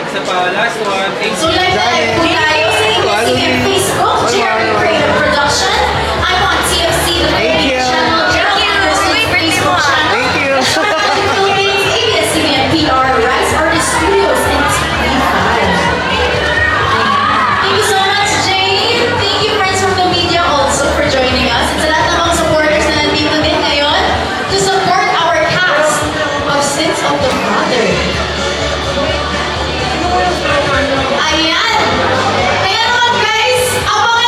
Isa pa, last one. Thank So you. like that po tayo sa TFC Facebook, Jeremy Creative Production. I'm on TFC, the Creative Channel, Gerald Anderson's Facebook channel. Thank you. Philippines, ABS-CBN PR, Rise Artist Studios, and TV5. Thank you so much, Jane. Thank you, friends from the media, also for joining us. At sa lahat ng mga supporters na nandito din ngayon to support our cast of Sins of the Father. Ayan! Ayan naman guys! Abangan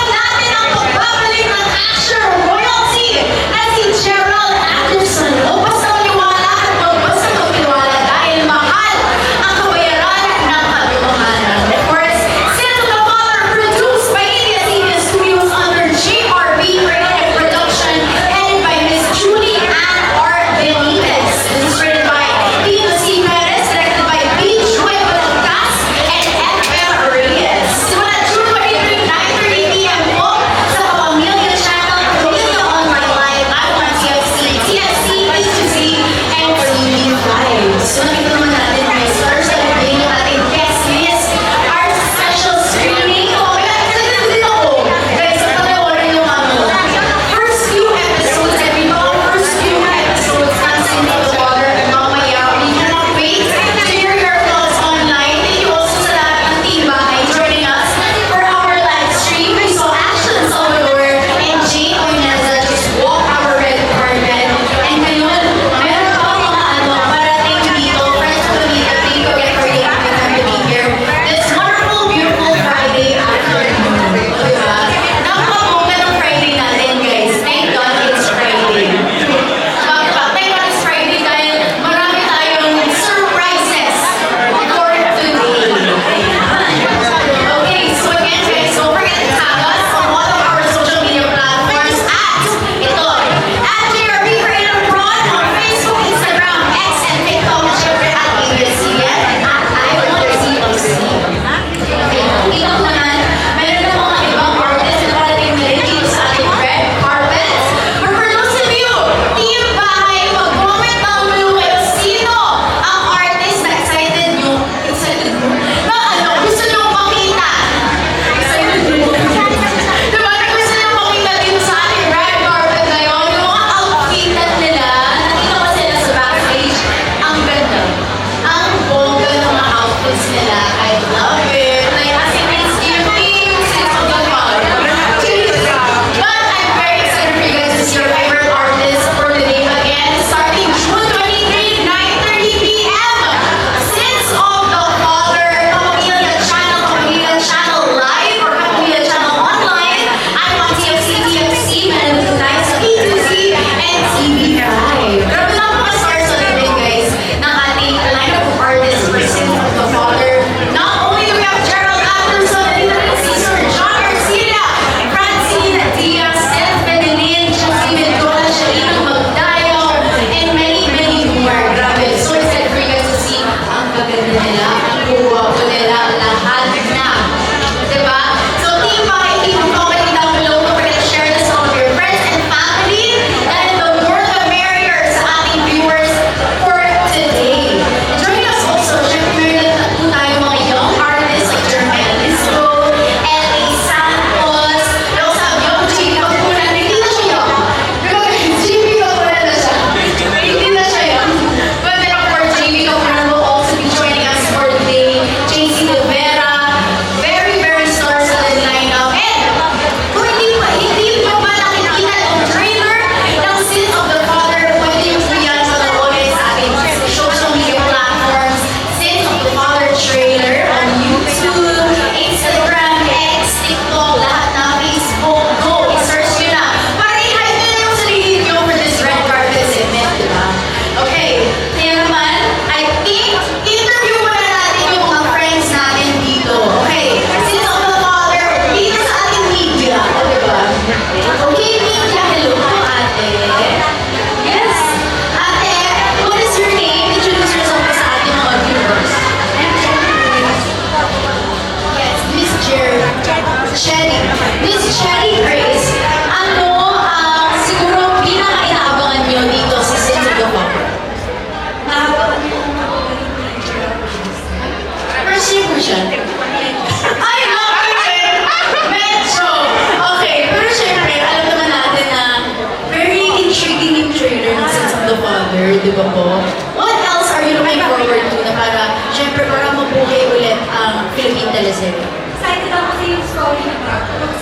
kasi? Excited ako sa yung story ng Marcos.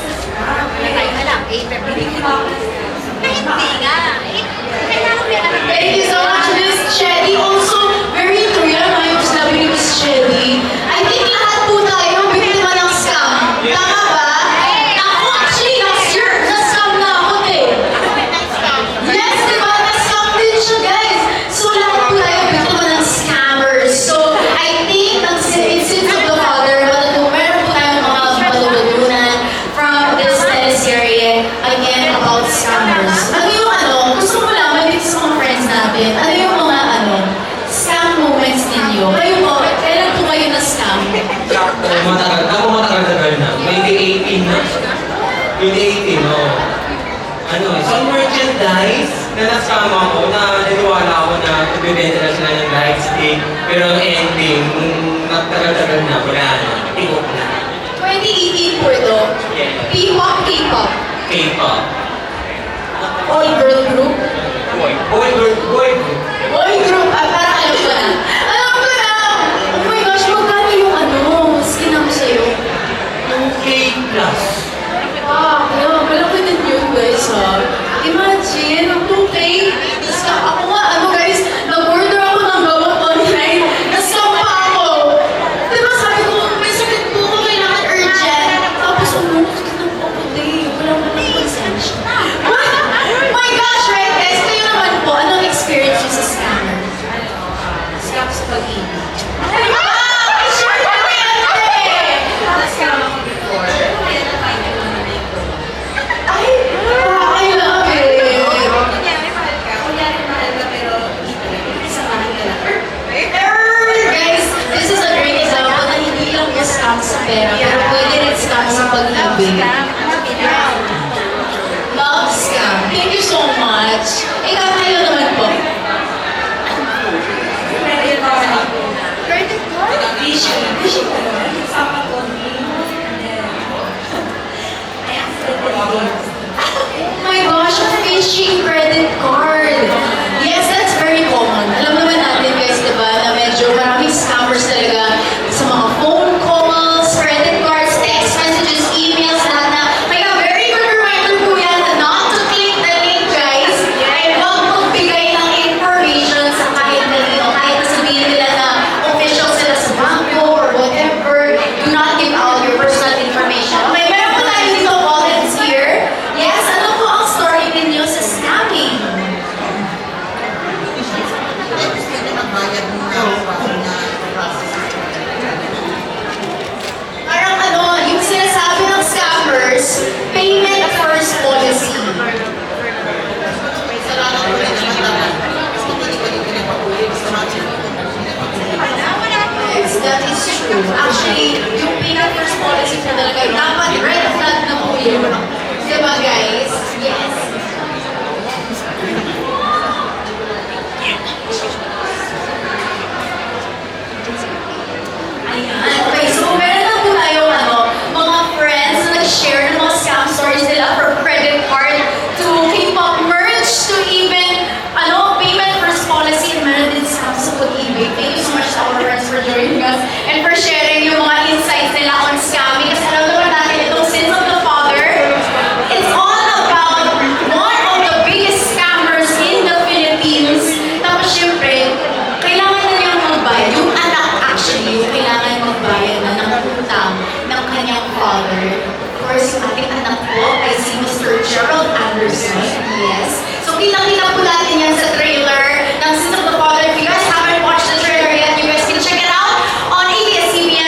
Nakain ka lang, April. Hindi nga. Kailangan mo yan. Thank you so much, Miss Chedi. Also, very thrilling na yung sinabi ni Miss Chedi. I think lahat po tayo biktima ng scam. Tama ba? Ako, actually, last year, na-scam na ako eh. Yes, di ba? Na-scam din siya, guys. So, lahat po tayo biktima ng scammers. So, I think, in sense of the Father, meron po tayong mga matutunan from this teleserye, again, about scammers. Ano yung gusto mo naman dito sa mga friends natin, ano yung mga scam moments ninyo? Kayo po, kailan po kayo na-scam? Matagal na. 2018 na. 2018, oo. Some merchandise na na-scam ako, na naniwala ako na ibibenta na sila ng light stick. Pero ang ending, nagtagal-tagal na, wala na. Tingok na. 2018 po ito. Yeah. P-pop, K-pop. K-pop. All girl group. Boy group. Boy group, parang alam ko na. Alam ko na! Oh my gosh, magkano yung skin ako sa'yo? Yung K+. Wow, malaki din yun guys ha. Imagine, 2K. Tapos ako nga, guys, nag-order ako ng gamot online. Nascam pa ako. Diba sabi ko, may sakit po ko, kailangan urgent. Tapos sakit ng puputi. Wala mo ng konsensya. My gosh, right guys? Kayo naman po, anong experience nyo sa scammer? Scam sa pag-ibig. Sure ko yan eh! Na-scam ako before. Kaya na-find ko na ito. I love it! Kunyari mahal ka. Kunyari mahal ka pero samahan ka lang. Guys, this is a great example na hindi lang yung scam sa pera, pero pwede rin scam sa pag-ibig. Love scam. Thank you so much. Ikaw kayo naman po. Credit card. Credit card? Fishing ko naman. Sama ko ni. I accidentally did. Oh my gosh, a phishing credit card. Yes, that's very common. Alam naman natin guys, di ba, na medyo maraming scammers talaga sa mga phone calls, credit cards, text messages, emails, lahat na. Kaya very good reminder po yan na not to click the link, guys. And huwag magbigay ng information sa kahit kanino, kahit na sabihin nila na official sila sa banko or whatever. Do not give out your personal information. Okay, meron po tayo dito volunteer. Yes, ano po ang story ninyo sa scamming? Parang yung sinasabi ng scammers, payment first policy. Yes, that is true. Actually, yung payment first policy na talaga, dapat red flag na po yun. Diba guys? Yes. Ayan. Okay, so meron na po tayong mga friends na nag-share ng mga scam stories nila from credit card to K-pop merch to even payment first policy and meron din scam sa pag-ibig. Thank you so much to our friends for joining us and for sharing yung mga insights nila on scamming. Kasi alam naman natin itong Sins of the Father, it's all about one of the biggest scammers in the Philippines. Tapos syempre, kailangan na niyang magbayad. Yung anak actually, yung kailangan magbayad na ng utang ng kanyang father. Of course, yung ating anak po ay si Mr. Gerald Anderson. Yes. So, kitang-kita po natin yan sa trailer ng Sins of the Father. If you guys haven't watched the trailer yet, you guys can check it out on ABS-CBN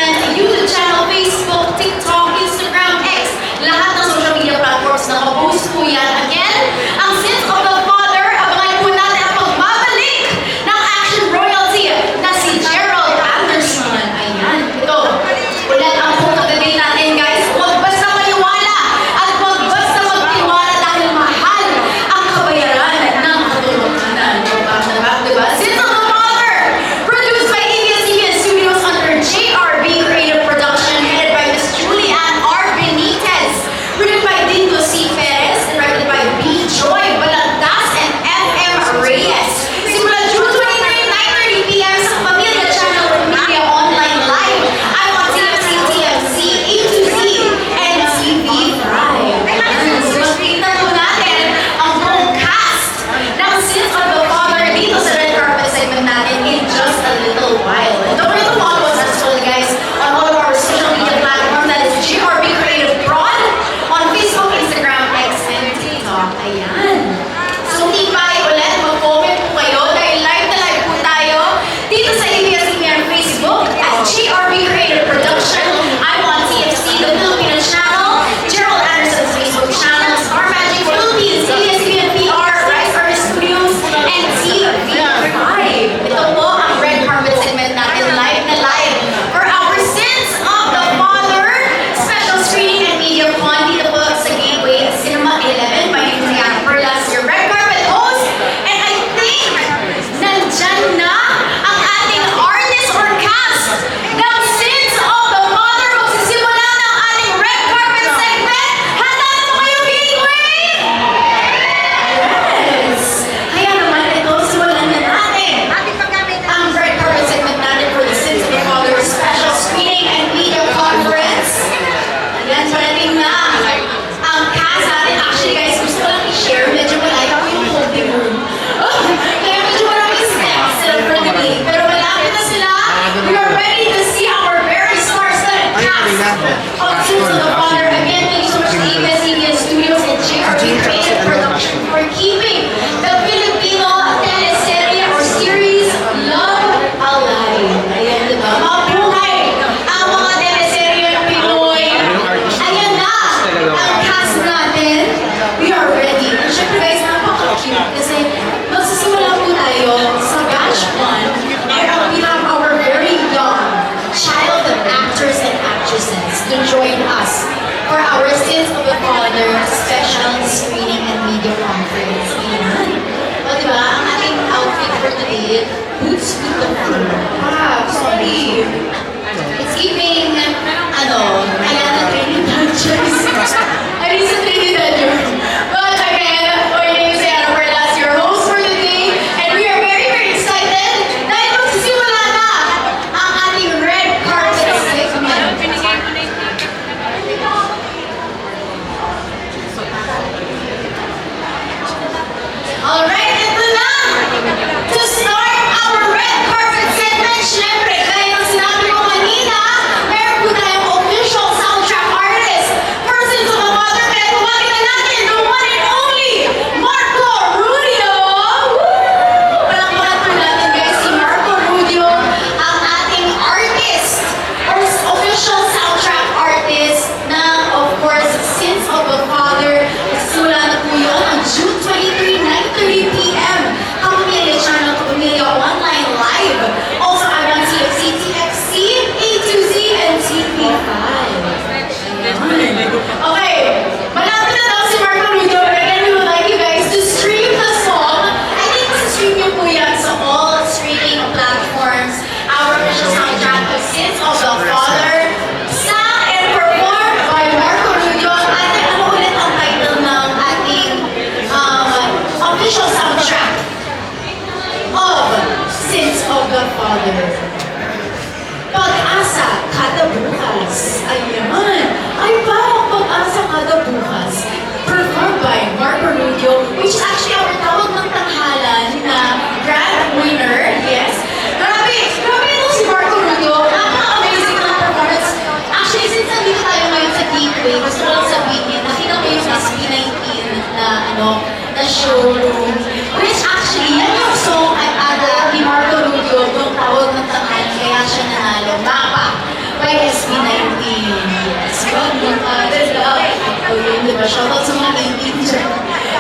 diba? Shoutout sa mga 18 dyan.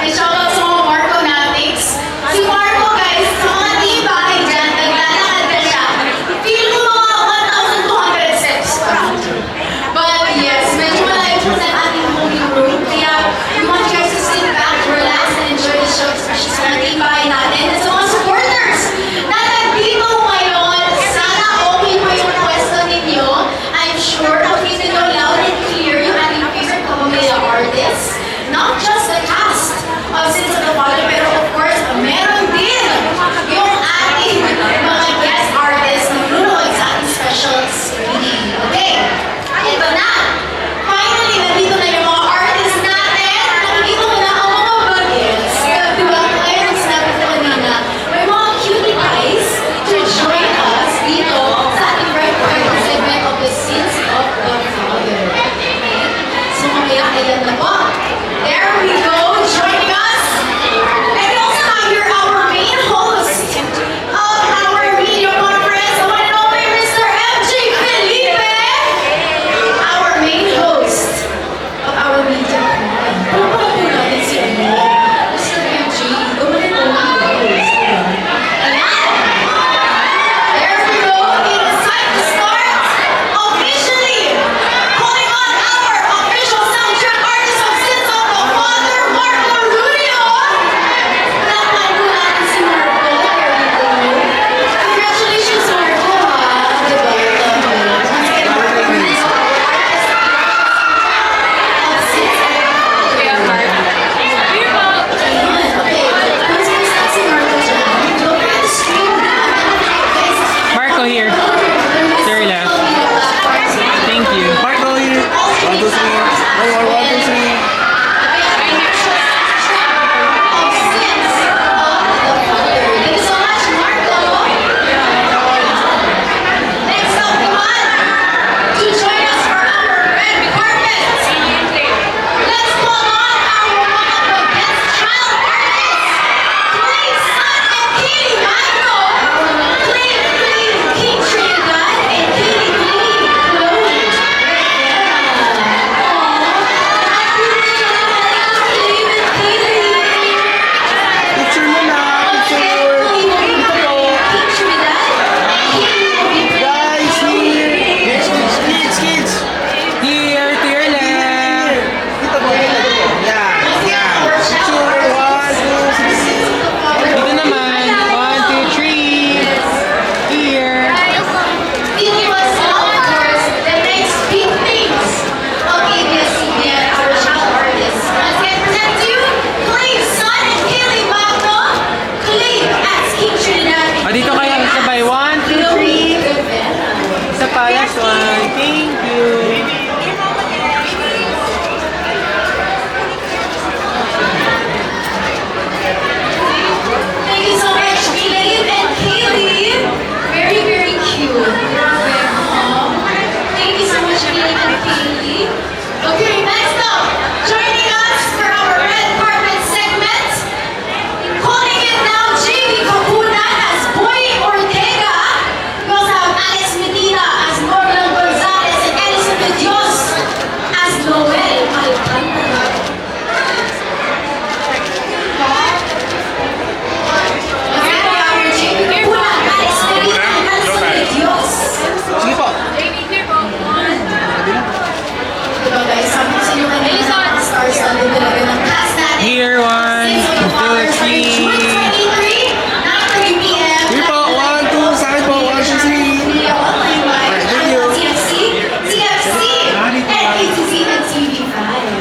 And shoutout sa mga Marco Natics. Si Marco, guys, sa mga tibahay dyan, naglalakad na siya. Feel mo mga 1,200 steps pa. But yes, medyo malayo po sa ating holy room. Kaya we want you guys to sit back, relax, and enjoy the show, especially sa mga tibahay natin. And sa mga supporters na nandito ngayon, sana okay po yung pwesto ninyo. I'm sure nakita nyo loud and clear yung ating favorite Kapamilya artists. Not just the cast of Sins of the Father, pero of course, meron din yung ating mga guest artists na nunood sa ating special screening. Okay, ito na! Finally, nandito na yung mga artists natin. Nakikita ko na ang mga bagets. Diba? Kaya nang sinabi ko kanina, may mga cutie guys to join us dito sa ating red carpet segment of the Sins of the Father. Okay? So, mamaya ayan na po. There we go, joining us. And we also have here our main host of our video conference, the one and only Mr. MJ Felipe. Our main host of our media conference. Pumapala po natin si Mr. MJ, the one and only host. Ayan. There we go. It is time to start officially calling on our official soundtrack artist of Sins of the Father, Marco Rubio. Palakpakan po natin si Marco. There we go. Congratulations, Marco, ha? Diba? Once again, Marco Rubio, artist of Sins of the Father. Ayun, okay. Once we start si Marco dyan, don't forget to stream na. Guys, Marco here. Sir left. Thank you. Marco here. 1, 2, 3. 1, 2, 3. Thank you so much, Marco. Next up, come on, to join us for our red carpet. Let's call on our one of the best child artists, Clay Sun and Katie Magno. Clay, King Trinidad, and Katie Chloe. Picture mo na. Picture. Guys, here. Kids. Here, to your left. Dito mo. Yeah. Picture. 1, 2, 3. Dito naman. 1, 2, 3. Here. Speaking was, of course, the next big things of ABS-CBN, our child artists. Let's get present to you, Clay Sun and Kaylee Magno. Clay as King Trinidad. Dito kayo sabay. 1, 2, 3. Isa pa. Last one. Thank you. Thank you so much, Clay and Kaylee. Very, very cute. Thank you so much, Clay and Kaylee. Okay, next up, joining us for our red carpet segment, calling it now JB Kapunan as Boy Ortega. We also have Alex Medina as Morgan Gonzalez and Edison De Dios as Noel Alcantara. Again, we have JB Kapunan, Alex Medina, and Edison De Dios. Sige po. Diba guys, sabi ko sa inyo kanina, stars na din talaga ng cast natin. Here, 1, 2, 3. June 23, 9:30 p.m. Here po. 1, 2. Sa akin po. 1, 2, 3. Online live. Thank you. TFC, and ATZ and TV5.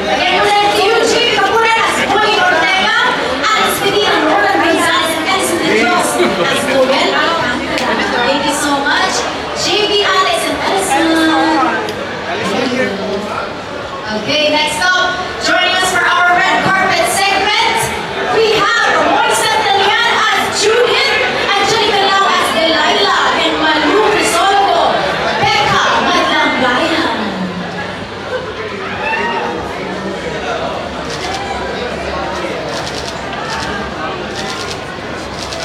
Again, present to you, JB Kapunan as Boy Ortega, Alex Medina, Roland Gonzalez, and Edison De Dios as Noel Alcantara. Thank you so much, JB, Alex, and Edison. Okay, next up, joining us for our red carpet segment, we have Roy Santillán as Judith, Angelica Lau as Delilah, and Malu Crisogo, Becca Madlambayan.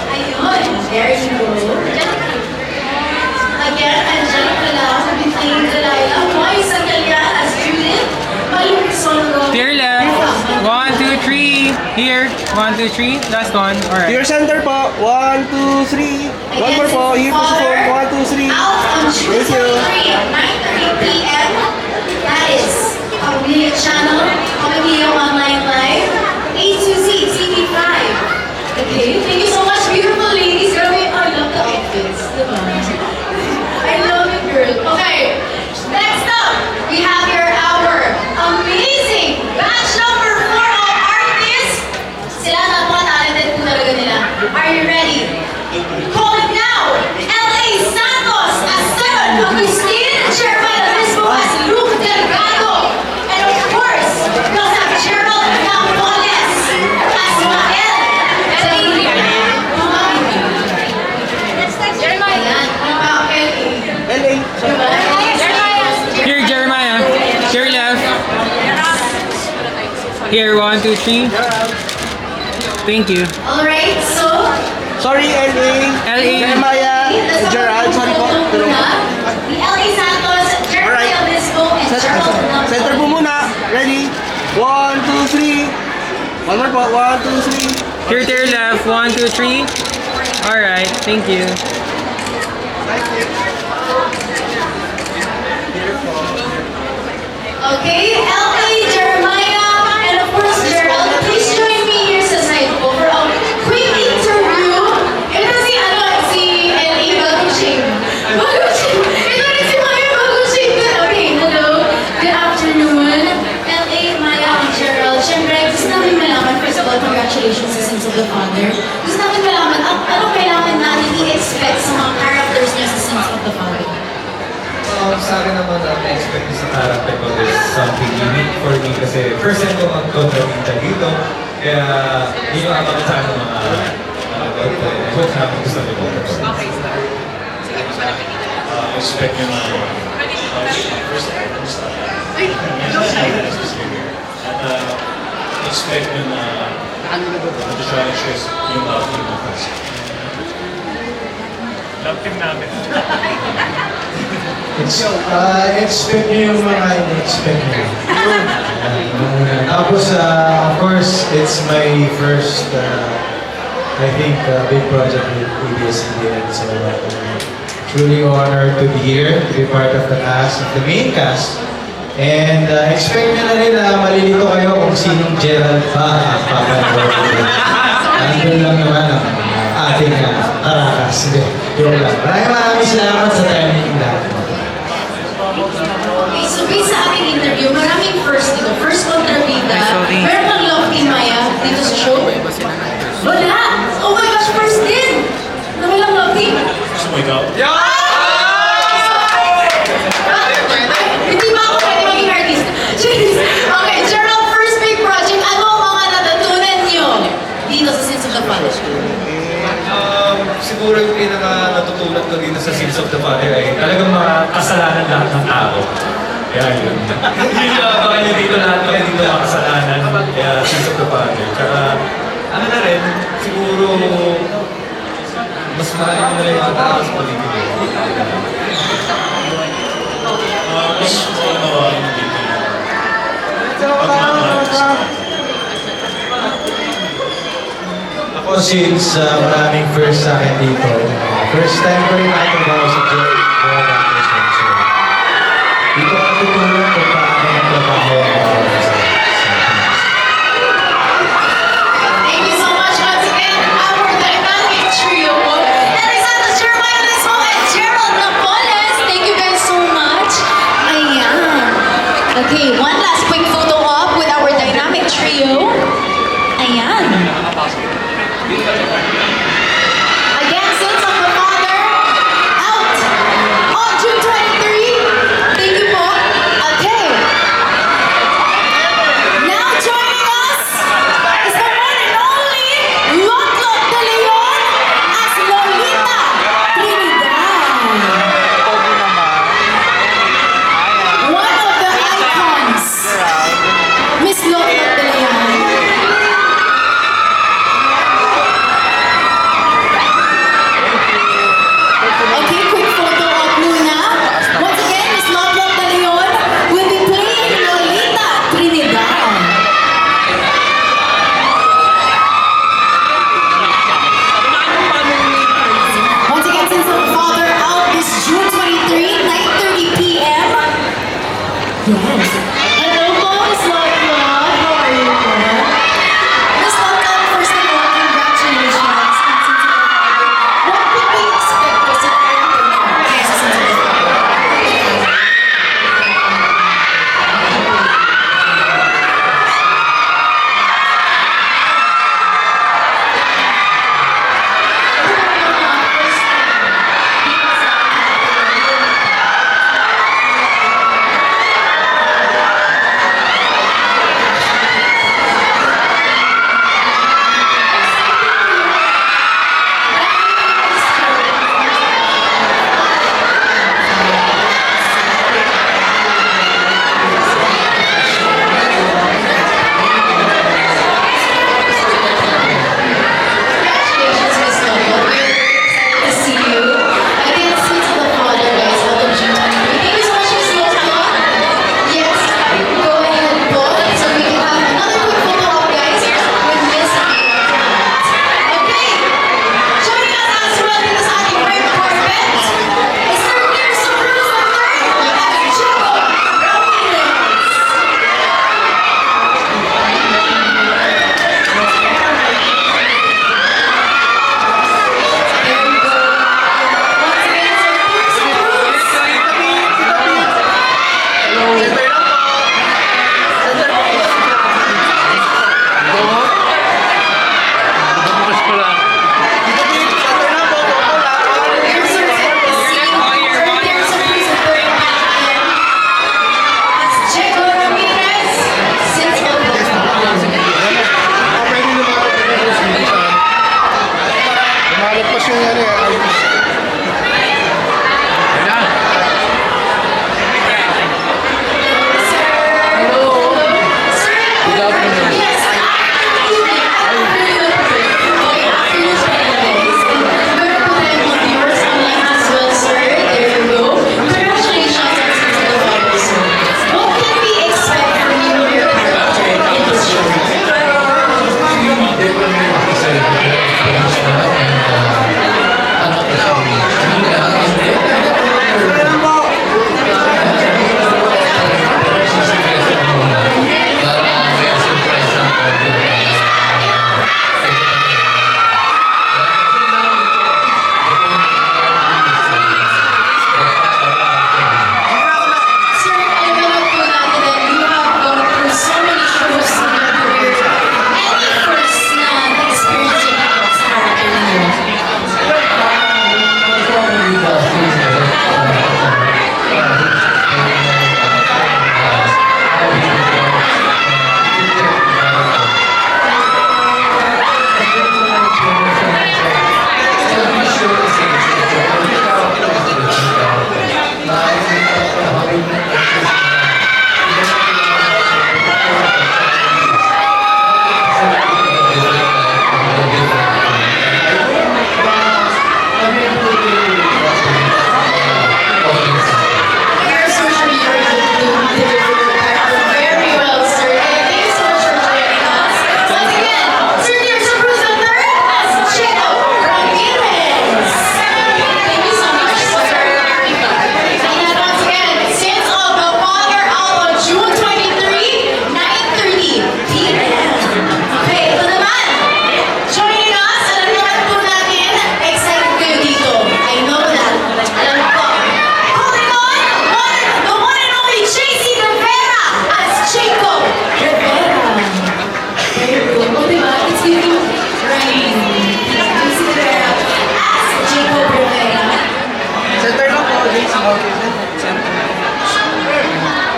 Ayun, there you go. Again, Angelica Lau, Delilah, Roy Santillán as Judith, Malu Crisogo, To your left. Here, 1, 2, 3. Last one. To Alright. your center po. 1, 2, 3. One more po. Here po sa phone. 1, 2, 3. Out on June Thank you. 23 at 9:30 p.m. That is Pamilya Channel, Pamilya Online Live, A to Z, TV5. Okay, thank you so much, beautiful ladies. Girl, I love the outfits. Diba? I love it, girl. Okay, next up, we have here our amazing batch number 4 of artists. Sila napaka-talented po talaga nila. Are you ready? Calling now, L.A. Santos as 7, Agustin Jeremiah Lisbo as Luke Delgado, and of course, we also have Gerald Napoles as Mael. Jeremiah. LA. Here, Jeremiah. Here, left. Here, 1, 2, 3. Thank you. Alright, so, Sorry, LA. LA. Jeremiah. Gerald. Sorry po. Tulong po. the L.A. Santos, Jeremiah Lisbo, and Gerald Napoles. Center po muna. Ready? 1, 2, 3. One more po. 1, 2, 3. Here to your left. 1, 2, 3. Alright, thank you. Okay, L.A. Jeremiah, and of course Gerald, please join me here sa side ko for a quick interview. Ito si L.A. Bagushing. Bagushing! Ito rin si Maya Bagushing. Okay, hello. Good afternoon. L.A., Maya, and Gerald. Siyempre, gusto namin malaman, first of all, congratulations sa Sins of the Father. Gusto namin malaman, ano kailangan natin i-expect sa mga characters niya sa Sins of the Father? Sa akin naman, ang na-expect sa character ko is something unique for me kasi first time ko mag-contribute dito. Kaya yun yung abangan sa akin ng mga I hope na gusto nyo po. Expect nyo na first time at expect nyo na challenges yung love team ng fans. Love team namin. Expect nyo yung mga in-expect nyo. Tapos, of course, it's my first, I think, big project with ABS-CBN. So, truly honored to be here, to be part of the cast, of the main cast. And expect nyo na rin na malilito kayo kung sinong Gerald pa ang papanood. Andun lang naman ang ating Caracas. Yung lang. Maraming salamat sa time niyo lahat. Okay, so based sa ating interview, maraming first dito. First kontrabida. Meron bang love team Maya dito sa show? Wala! Oh my gosh, first din! Na walang love team? Gusto mo ikaw? Hindi ba ako pwede maging artist? Okay, Gerald, first big project. Ano ang mga natutunan nyo dito sa Sins of the Father? Siguro yung pinaka-natutunan ko dito sa Sins of the Father ay talagang mga kasalanan lahat ng tao. Kaya yun. Hindi nyo abangan nyo dito lahat kaya dito mga kasalanan. Kaya Sins of the Father. Tsaka ano na rin, siguro mas marami na rin yung tao sa paligid. Gusto ko nawain mo dito yung Ako since maraming first sa akin dito, first time ko rin nakatrabaho sa Gerald Anderson. So, dito ko natutunan kung paano nagtrabaho ako sa Thank you so much once again, our dynamic trio. Alexander Jeremiah Lisbo and Gerald Napoles. Thank you guys so much. Ayan. Okay, one last quick photo op with our dynamic trio. Ayan. Again, Sins of the Father, out on June 23. Thank you po. Okay. Now joining us is the one and only Lotlot de Leon as Lolita Trinidad. One of the icons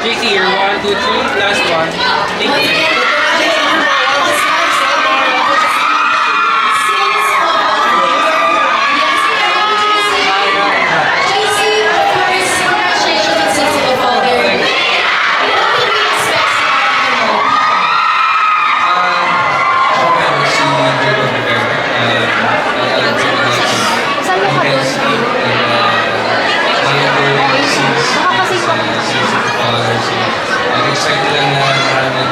JC here. 1, 2, 3. Last one. Thank Once you. again, Excited lang na maraming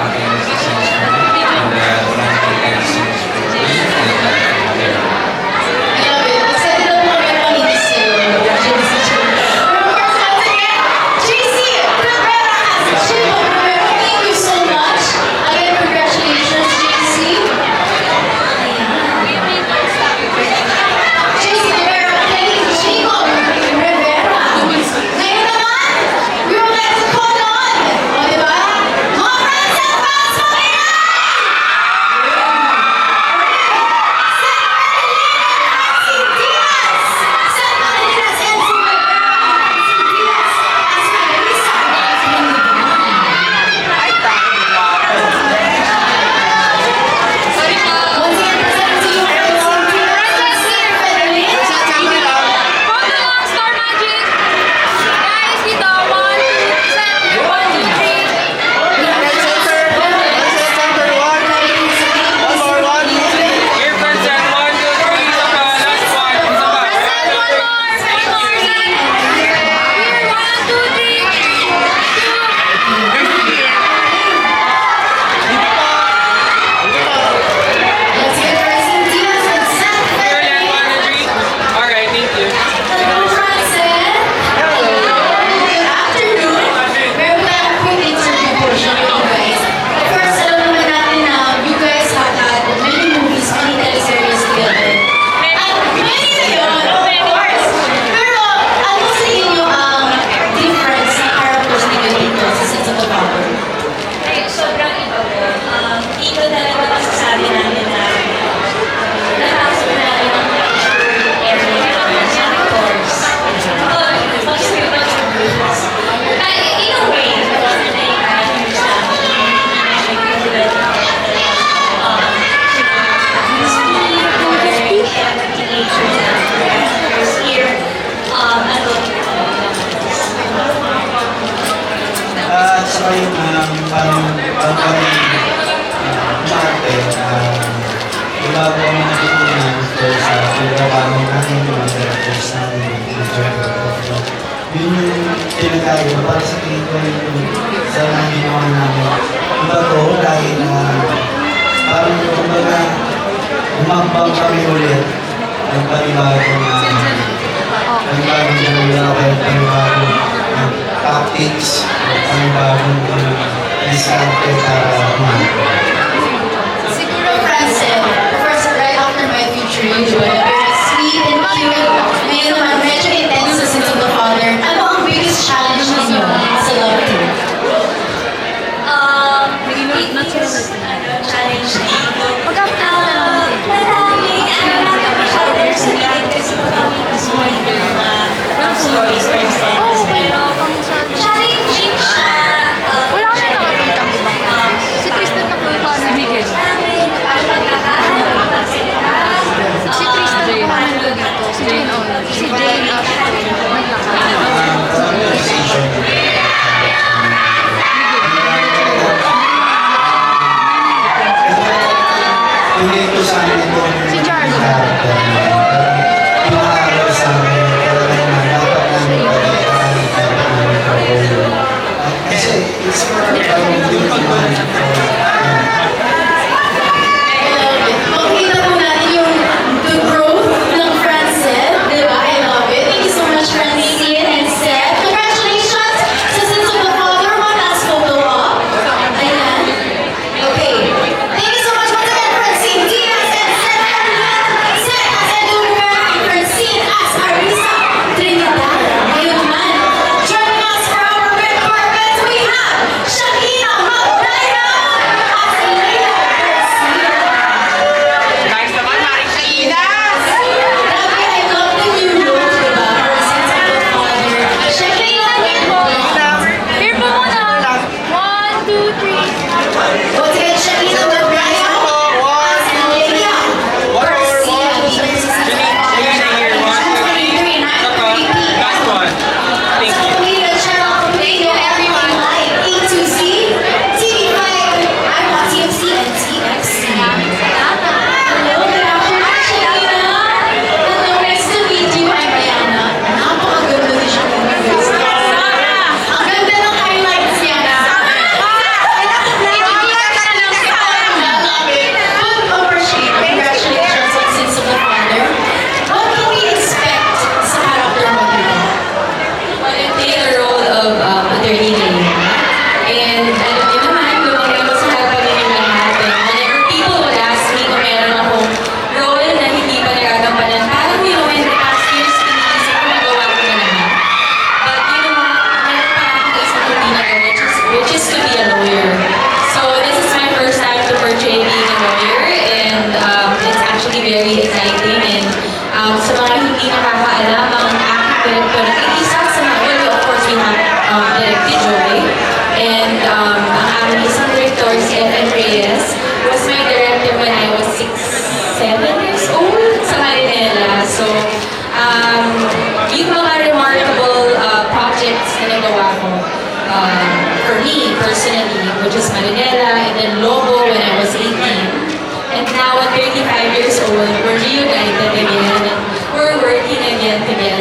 aking assistants and maraming guidance for me and thank you so much. Again, congratulations, JC. JC Rivera playing Chico Rivera. Ngayon naman, we would like to call on, o diba? Mga friends and fans, mamaya! Seth Diaz and si Rivera and si Diaz as we restart in the Once again, presenting to you from Team Diaz, Sir Federlin. Star Magic! Guys, dito. 1, 2, set. 1, 2, 3. One more, 1, 2, 3. Here, present. 1, 2, 3. Isa pa. Last one. Isa pa. Present, one more. One more, set. Here, 1, 2, 3. Let's get present Diaz and Seth Here, Federlin. land 1 and 3. Alright, thank you. Hello, Francis. Good afternoon. Meron tayong quick interview portion with you guys. Of course, alam naman natin na you guys have had many movies, many teleseries together. At many na yun, of course. Pero ano sa inyo ang difference ng characters ninyo dito sa Sins of the Father? Ay, sobrang iba po. Dito talaga masasabi namin na lahat po na yung area ng actors. Ay, in a way, kasi na yung characters namin. Teenagers na characters here. Adult At saka yung parang umarte, wala po kami natutunan dahil sa pagkakaroon natin yung mga characters namin yung journey. Yun yung tinatayo para sa tingin ko yung sa mga ginawa namin. Iba to, dahil parang kumbaga umambang kami ulit ng panibagong panibagong tactics, panibagong diskarte para Siguro, Francis, first right after my future you, very sweet and cute. Ngayon naman, medyo intense sa Sins of the Father. Ano ang biggest challenge ninyo sa love team? biggest challenge dito. Maraming characters sa lahat kasi kami kasuhin ng mga stories or stories. Pero challenging siya. Wala ka na nakakita mo ba? Si Tristan na po si Miguel. Ang pagkakahanap ng pagsalita. Si Tristan na po dito. Si Jane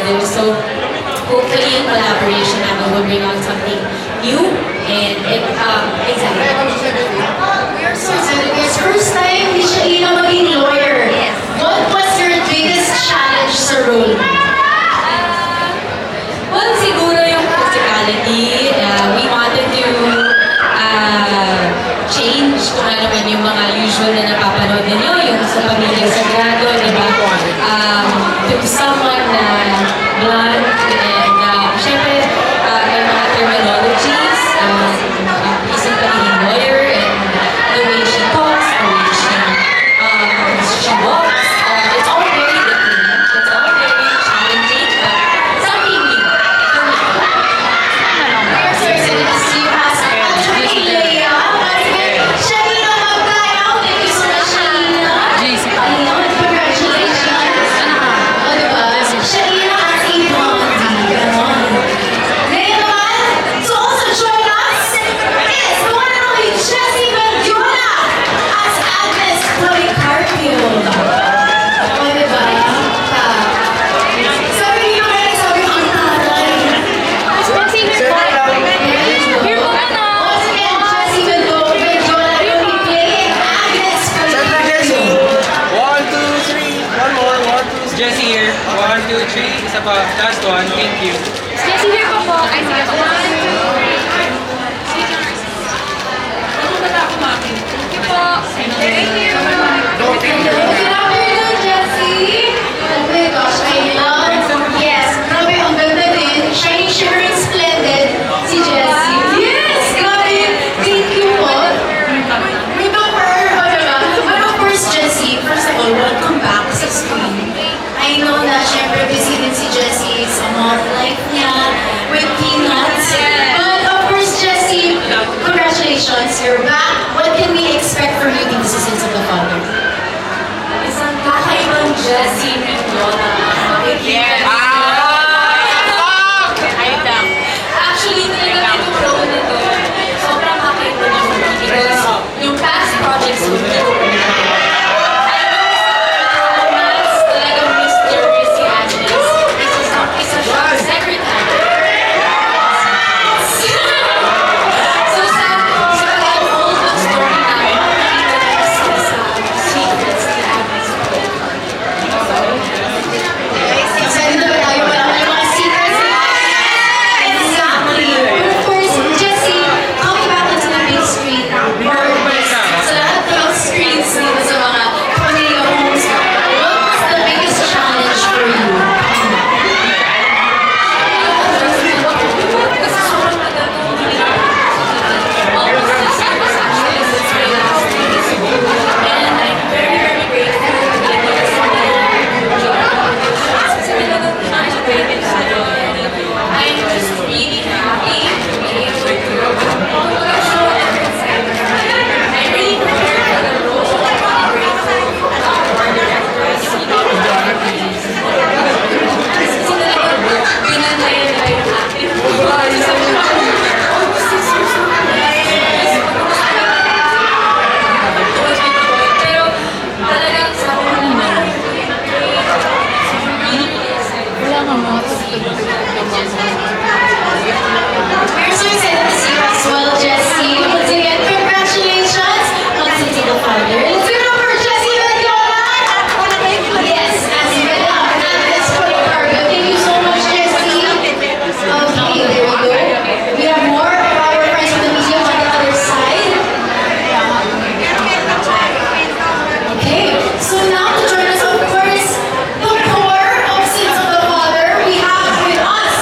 together. So hopefully in collaboration namin will bring out something new and exactly. We are so excited. Guys, first time ni Shaina maging lawyer. What was your biggest challenge sa role? Well, siguro yung physicality. We wanted to change kung ano man yung mga usual na napapanood ninyo, yung sa Pamilyang Sagrado, di ba? To someone na blunt and syempre may mga terminologies, isang pagiging lawyer and the way she talks, the way she walks, it's all very different. It's all very challenging, but something new for me. We are so excited to see you as Attorney Leia. Once again, Shaina Magdayaw. Thank you so much, Shaina. Ayun, congratulations. O, diba? Shaina as a blondie. Ganon. Ngayon naman, to also join us is the one and only Jessie Mendiola as Agnes Policarpio. O, diba? Sabi niyo kaya sabi ko ang taray. Here we go. Once again, Jessie Mendiola will be playing Agnes Policarpio. 1, 2, 3. One more. 1, 2, 3. Jessie here. 1, 2, 3. Isa pa. Last one. Thank you. Jessie, here po po. Ay, sige po. Thank you po. Thank you. Good afternoon, Jessie. Oh my gosh, I love. Yes, grabe ang ganda din. Shining, shimmering, splendid si Jessie. Yes, grabe. Thank you po. We go for her, diba? But of course, Jessie, first of all, welcome back sa screen. I know na syempre busy din si Jessie sa month life niya with Peanuts. But of course, Jessie, congratulations, you're back. What can we expect from you dito sa Sins of the Father? Isang kakaibang Jessie Mendiola. Yes! Actually, talaga itong role nito, sobrang kakaiba niya for me because yung past projects ko, hindi ko romance, talagang mysterious si Agnes. Isa siya secretary. So sa pag-unfold ng story namin, makikita ko sa secrets ni Agnes. Excited na ba tayo? Wala kayong mga secrets? Exactly. But of course, Jessie, coming back into the big screen, or sa lahat ng screens dito sa mga pamilya homes, what was the biggest challenge for you? Kasi sobrang tagal kong hindi almost 6 years actually since my last release. And I'm very, very grateful to be able to see kasi talagang pinag-break sa I'm just really happy to be able to show different side of me. I really prepared for the role. I'm really grateful for our directors. Kasi talagang pinag-break na yung acting ko. Almost 6 years na. Pero talagang sabi ko naman, We're so excited to see you as well, Jessie. Once again, congratulations on Sins of the Father. Let's give it up for Jessie Mendiola. Yes, as well as Agnes Policarpio. Thank you so much, Jessie. Okay, there we go. We have more of our friends from the media on the other side. Okay, so now to join us, of course, the core of Sins of the Father, we have with us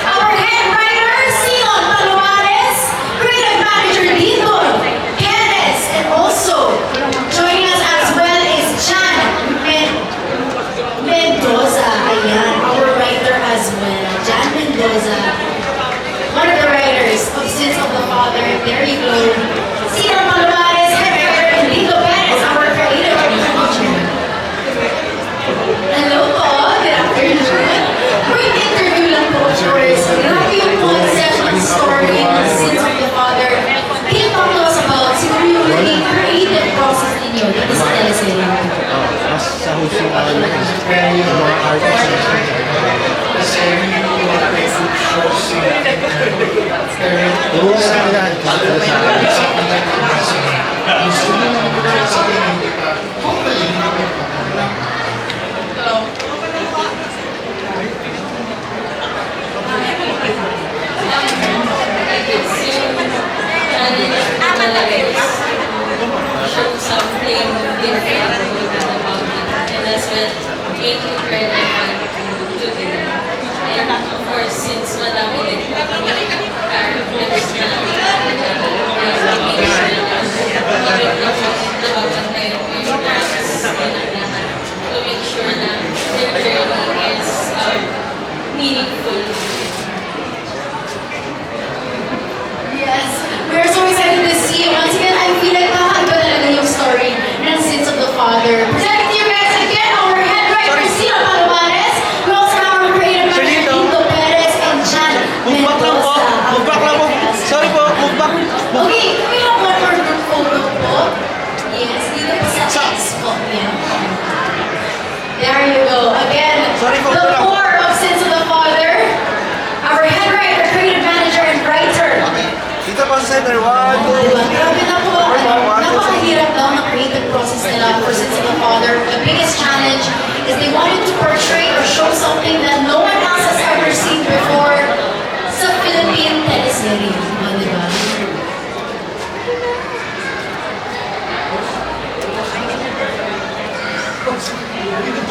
our head writer, Sinon Palomares, creative manager, Dindon Candes, and also joining us as well is Jan Mendoza. Ayan, our writer as well, Jan Mendoza, one of the writers of Sins of the Father. There you go. Sinon Palomares, head writer, and Dindon Candes, our creative manager. Hello po, good afternoon. Quick interview lang po, of course. Grabe yung concept and story ng Sins of the Father. Can you talk to us about siguro yung naging creative process ninyo dito sa teleserye? Mas sa husay namin, yung mga artists Show something different about it. And that's what make it relevant to them. And of course, since madami din characters na nababantay ko yung process nila to make sure na their journey is meaningful. Yes, we're so excited to see you. Once again, I feel like kakaiba talaga yung story ng Sins of the Father. Presenting to you guys again, our head writer, Sina Palomares. We also have our creative manager, Tito Perez, and Jan Move back lang po. Mendoza. Move back lang po. Sorry po, move back. Okay, can we have one more group photo po? Yes, dito po sa X po. Yeah. There you go. Again, Sorry po, the wala. core of Sins of the Father. Our head writer, creative manager, and writer. Dito po sa center. 1, 2, Diba? Grabe na po. Napakahirap daw ng creative process nila for Sins of the Father. The biggest challenge is they wanted to portray or show something that no one else has ever seen before sa Philippine teleserye. Diba?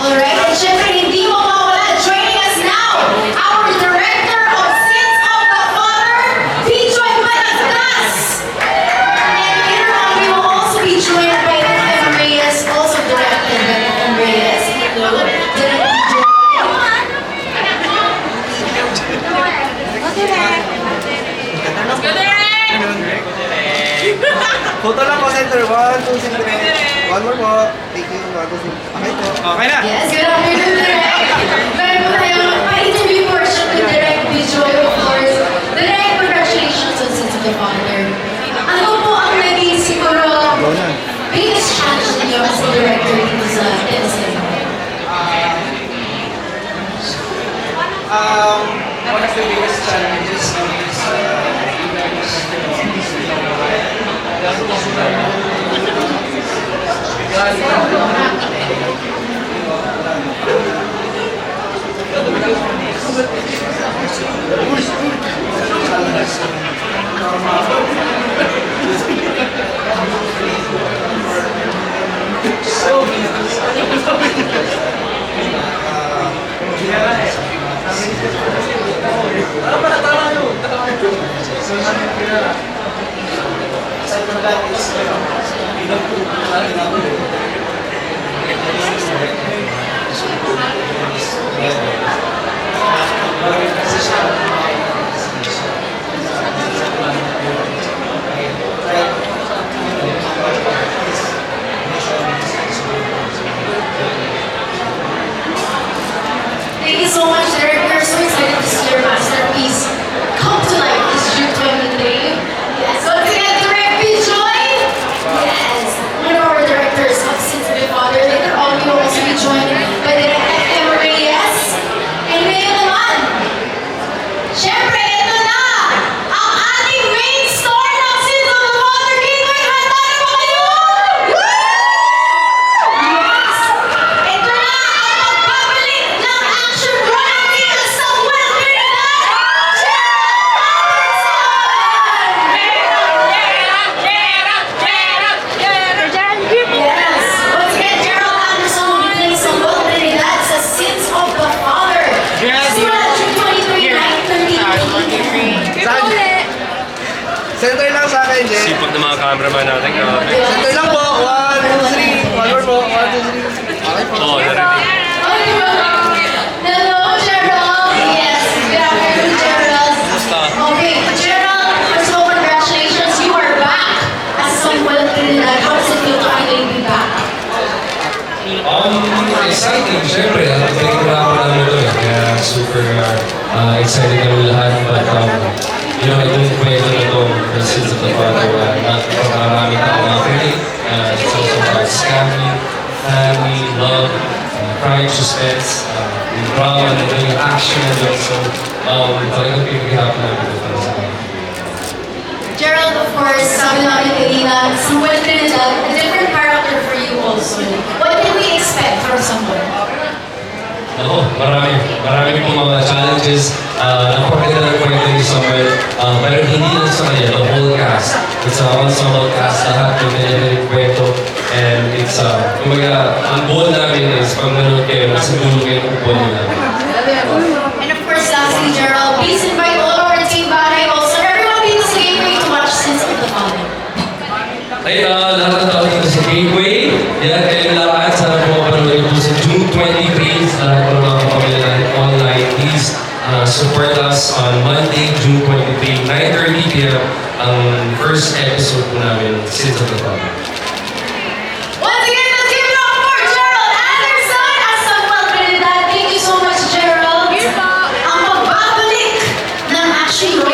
Alright, and syempre hindi mo mawala. Joining us now, our director of Sins of the Father, Pichoy Manatas. And later on, we will also be joined by F.M. Reyes, also directed by F.M. Reyes. Hello, directed Photo lang po center. 1, 2, 3. One more po. Thank you. 1, 2, 3. Okay po. Okay na. Yes, good afternoon, Direk. Meron po tayong pa-interview portion with Direk Pichoy, of course. Direk, congratulations on Sins of the Father. Ano po ang naging siguro biggest challenge ninyo as a director dito sa teleserye? One of the biggest challenges is Thank you so much, Derek. We're so excited to see your masterpiece come to life this June 23. Yes, once again, Derek Pichoy. Yes, one of our directors of Sins of the Father. Later on, we will also be joined by Derek F.M. Reyes. And ngayon naman, syempre, ito na ang ating main star ng Sins of the Father. Kikoy, handa na ba kayo? Yes! Ito na ang pagbabalik ng action royalty sa Welcome Yes! Once again, Gerald Anderson will be playing some Welcome sa Sins of the Father. Simula June 23, 9:30 Saan? Center lang sa akin, Jen. Sipag ng mga cameraman natin, grabe. Center lang po. 1, 2, 3. One more po. 1, 2, 3. Okay po. Oo, narinig. Hello, Gerald! Yes, good afternoon, Gerald. Kumusta? Okay, Gerald, first of all, congratulations. You are back as Samuel Trinidad. How does it feel to finally be back? Exciting, syempre. Pinag-irapan namin ito eh. Kaya super excited kami lahat. But, itong kwento na ito, the Sins of the Father, maraming tao makinig. It's also about scamming, family, love, crime, suspense, yung drama, and yung action na doon. So, talagang pinag-irapan namin ito para sa akin. course, sabi namin kanina, Samuel Trinidad, a different character for you also. What can we expect from Samuel? Ako, marami pong mga challenges. Napakaganda ng kwento ni Samuel. Pero hindi lang sa kanya, the whole cast. It's a ensemble cast, lahat yung kanya kwento. And it's, kumbaga, ang goal namin is pag nanonood kayo, nasa dulo kayo ng upuan nila. And of course, lastly, Gerald, please invite all of our team bahay also. Everyone dito sa Gateway to watch Sins of the Father. Ay, lahat ng tao dito sa Gateway. Yan, kayo lahat. Sana po mapanood po sa June 23. Sa lahat ng mga kapamilya natin online. Please support us on Monday, June 23, 9:30 p.m. Ang first episode po namin, Sins of the Father. Once again, let's give it up for Gerald Anderson at Samuel Trinidad. Thank you so much, Gerald. Ang pagbabalik ng Action Roy